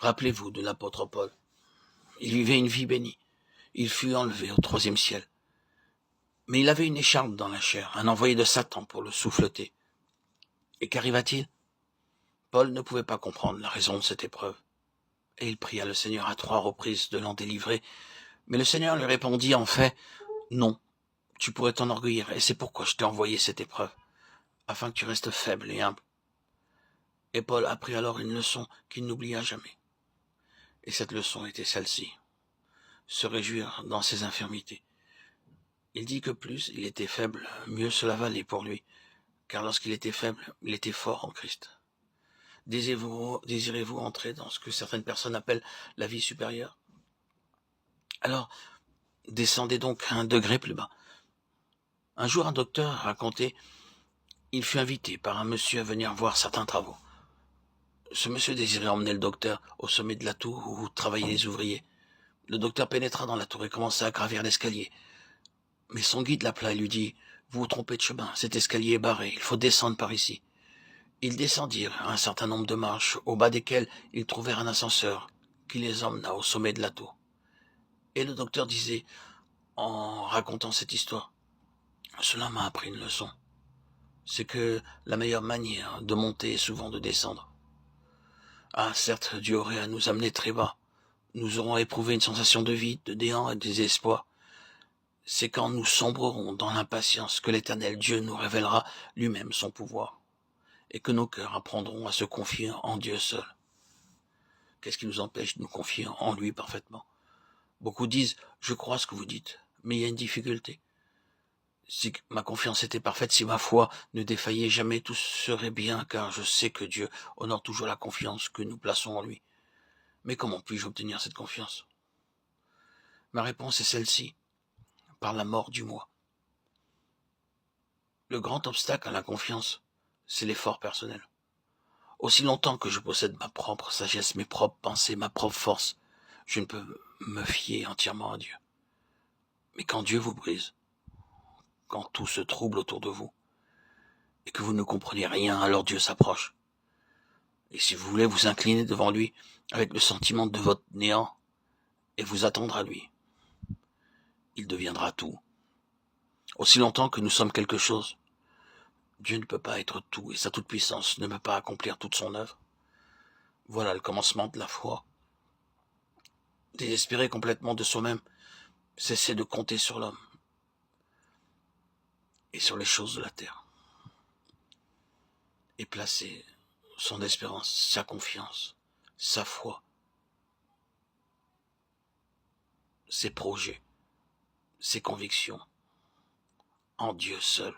Rappelez-vous de l'apôtre Paul. Il vivait une vie bénie. Il fut enlevé au 3e ciel. Mais il avait une écharpe dans la chair, un envoyé de Satan pour le souffleter. Et qu'arriva-t-il? Paul ne pouvait pas comprendre la raison de cette épreuve. Et il pria le Seigneur à 3 reprises de l'en délivrer. Mais le Seigneur lui répondit en fait, non, tu pourrais t'enorgueillir, et c'est pourquoi je t'ai envoyé cette épreuve, afin que tu restes faible et humble. Et Paul apprit alors une leçon qu'il n'oublia jamais. Et cette leçon était celle-ci, se réjouir dans ses infirmités. Il dit que plus il était faible, mieux cela valait pour lui, car lorsqu'il était faible, il était fort en Christ. Désirez-vous entrer dans ce que certaines personnes appellent la vie supérieure? Alors, descendez donc à un degré plus bas. Un jour, un docteur racontait, il fut invité par un monsieur à venir voir certains travaux. Ce monsieur désirait emmener le docteur au sommet de la tour où travaillaient les ouvriers. Le docteur pénétra dans la tour et commença à gravir l'escalier. Mais son guide l'appela et lui dit, vous vous trompez de chemin, cet escalier est barré, il faut descendre par ici. Ils descendirent un certain nombre de marches, au bas desquelles ils trouvèrent un ascenseur qui les emmena au sommet de la tour. Et le docteur disait, en racontant cette histoire, cela m'a appris une leçon. C'est que la meilleure manière de monter est souvent de descendre. Ah, certes, Dieu aurait à nous amener très bas. Nous aurons éprouvé une sensation de vide, de néant et de désespoir. C'est quand nous sombrerons dans l'impatience que l'Éternel Dieu nous révélera lui-même son pouvoir, et que nos cœurs apprendront à se confier en Dieu seul. Qu'est-ce qui nous empêche de nous confier en lui parfaitement? Beaucoup disent, je crois ce que vous dites, mais il y a une difficulté. Si ma confiance était parfaite, si ma foi ne défaillait jamais, tout serait bien, car je sais que Dieu honore toujours la confiance que nous plaçons en lui. Mais comment puis-je obtenir cette confiance? Ma réponse est celle-ci, par la mort du moi. Le grand obstacle à la confiance, c'est l'effort personnel. Aussi longtemps que je possède ma propre sagesse, mes propres pensées, ma propre force, je ne peux me fier entièrement à Dieu. Mais quand Dieu vous brise, quand tout se trouble autour de vous, et que vous ne comprenez rien, alors Dieu s'approche. Et si vous voulez vous incliner devant lui, avec le sentiment de votre néant, et vous attendre à lui, il deviendra tout. Aussi longtemps que nous sommes quelque chose, Dieu ne peut pas être tout, et sa toute-puissance ne peut pas accomplir toute son œuvre. Voilà le commencement de la foi. Désespérer complètement de soi-même, cesser de compter sur l'homme et sur les choses de la terre, et placer son espérance, sa confiance, sa foi, ses projets, ses convictions en Dieu seul.